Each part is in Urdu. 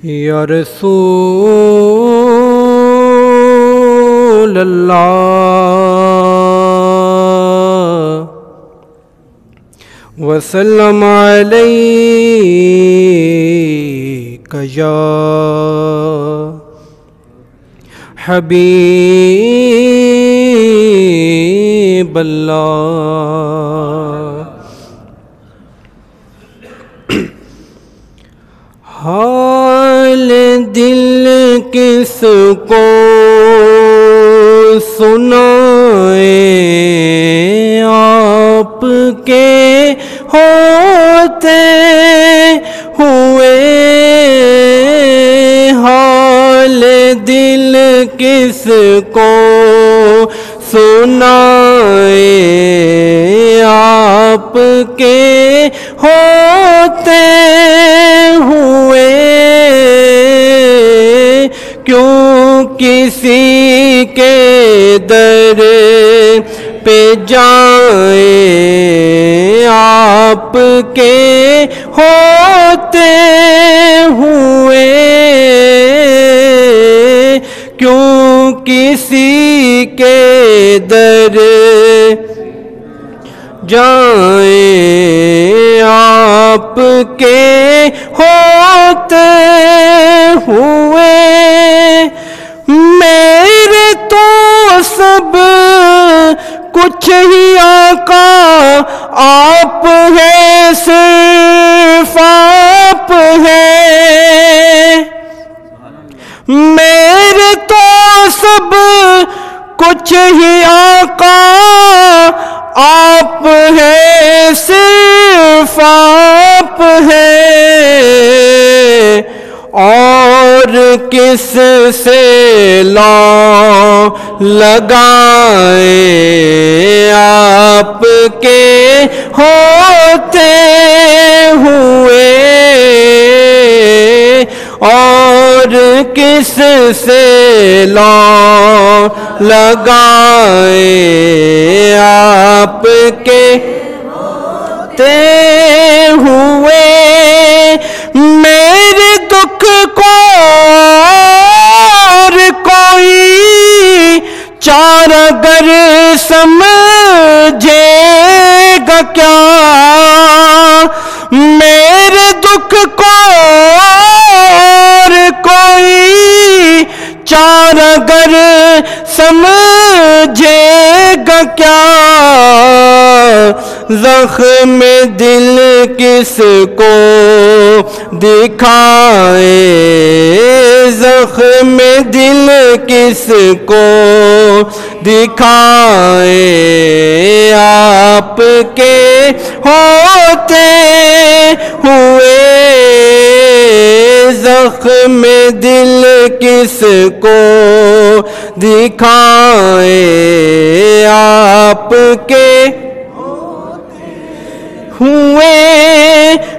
یا رسول اللہ وسلم علیک یا حبیب اللہ۔ حال دل کس کو سنائیں، آپ کے ہوتے ہوئے حال دل کس کو سنائیں، آپ کے ہوتے ہوئے کیوں کسی کے در پہ جائیں، آپ کے ہوتے ہوئے کیوں کسی کے در جائیں، آپ کے ہوتے ہوئے میرے تو سب کچھ ہی آقا آپ ہیں، صرف آپ ہیں۔ میرے تو سب کچھ ہی آقا آپ ہیں، صرف آپ ہیں، اور کس سے لگائیں، آپ کے ہوتے ہوئے اور کس سے لگائیں، آپ کے ہوتے ہوئے میرے دکھ کو اور کوئی چارگر سمجھے گا کیا، میرے دکھ کو اور کوئی چارگر سمجھے گا کیا، زخم دل کس کو دکھائیں، زخم دل کس کو دکھائیں، آپ کے ہوتے ہوئے زخم دل کس کو دکھائیں، آپ کے ہوئے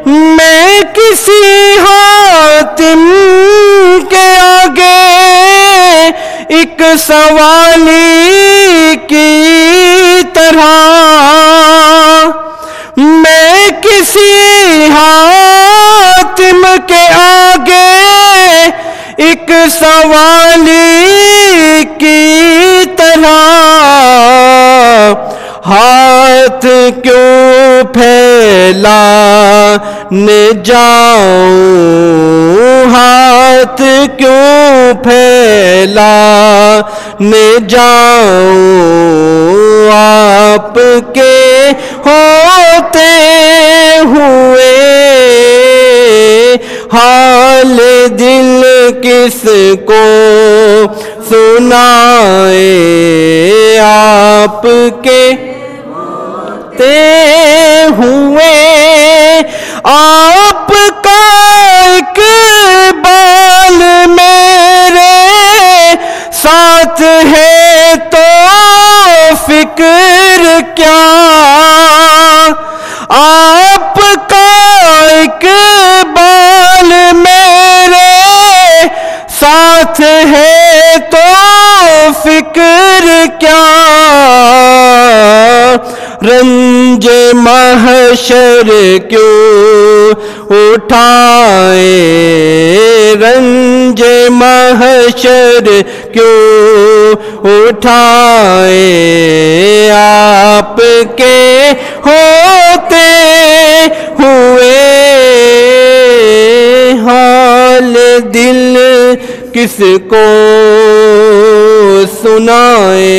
میں کسی حاتم کے آگے ایک سوالی کی طرح، میں کسی حاتم کے آگے ایک سوالی کی طرح، ہاتھ کیوں پھیلانے جاؤں، ہاتھ کیوں پھیلانے جاؤں، آپ کے ہوتے ہوئے حال دل کس کو سنائیں، آپ کے ہوتے ہوئے آپ کا اقبال میرے ساتھ ہے تو فکر کیا، آپ کا اقبال میرے ساتھ ہے تو فکر کیا، رنج محشر کیوں اٹھائے، محشر کیوں اٹھائے، آپ کے ہوتے ہوئے حال دل کس کو سنائے۔